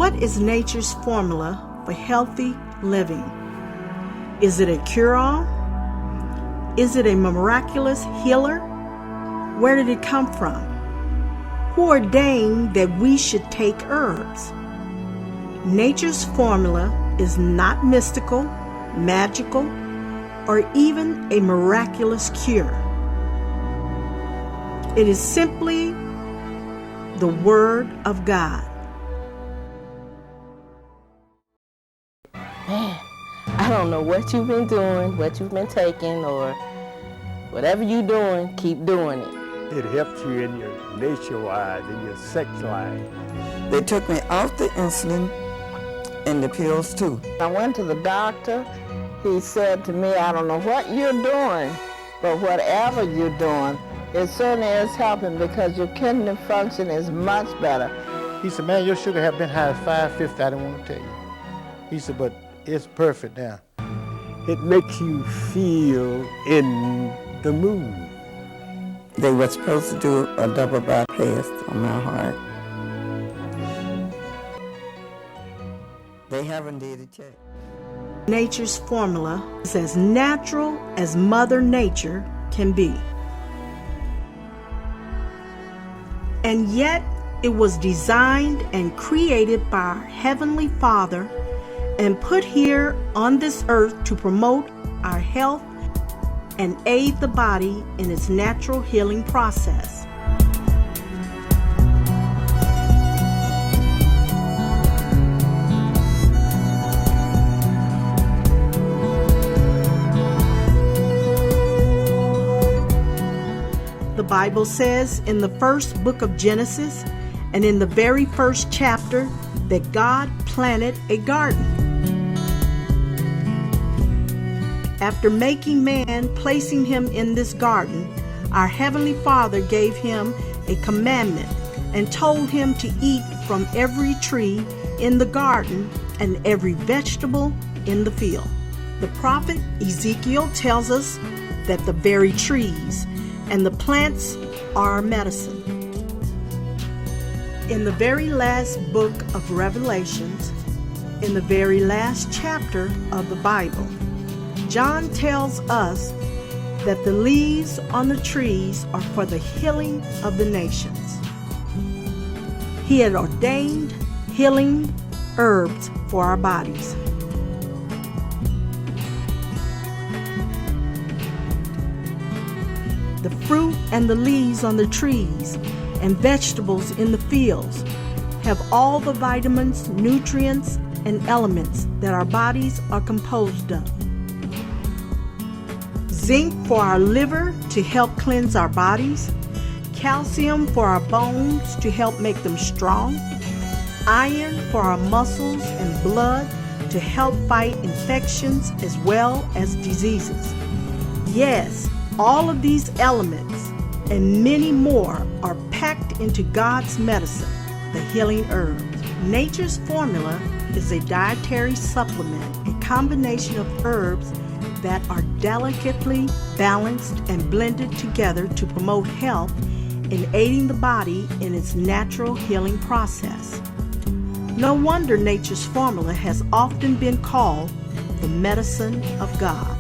What is nature's formula for healthy living? Is it a cure-all? Is it a miraculous healer? Where did it come from? Who ordained that we should take herbs? Nature's formula is not mystical, magical, or even a miraculous cure. It is simply the Word of God. Man, I don't know what you've been doing, what you've been taking, or whatever you're doing, keep doing it. It helps you in your nature-wise, in your sex life. They took me off the insulin and the pills too. I went to the doctor. He said to me, I don't know what you're doing, but whatever you're doing, it certainly is helping because your kidney function is much better. He said, man, your sugar have been high as 550. I didn't want to tell you. He said, but it's perfect now. It makes you feel in the mood. They were supposed to do a double bypass on my heart. They haven't did it yet. Nature's formula is as natural as Mother Nature can be. And yet it was designed and created by our Heavenly Father and put here on this earth to promote our health and aid the body in its natural healing process. The Bible says in the first book of Genesis and in the very first chapter that God planted a garden. After making man, placing him in this garden, our Heavenly Father gave him a commandment and told him to eat from every tree in the garden and every vegetable in the field. The prophet Ezekiel tells us that the very trees and the plants are our medicine. In the very last book of Revelations, in the very last chapter of the Bible, John tells us that the leaves on the trees are for the healing of the nations. He had ordained healing herbs for our bodies. The fruit and the leaves on the trees and vegetables in the fields have all the vitamins, nutrients, and elements that our bodies are composed of. Zinc for our liver to help cleanse our bodies, calcium for our bones to help make them strong, iron for our muscles and blood to help fight infections as well as diseases. Yes, all of these elements and many more are packed into God's medicine, the healing herbs. Nature's formula is a dietary supplement, a combination of herbs that are delicately balanced and blended together to promote health in aiding the body in its natural healing process. No wonder nature's formula has often been called the medicine of God.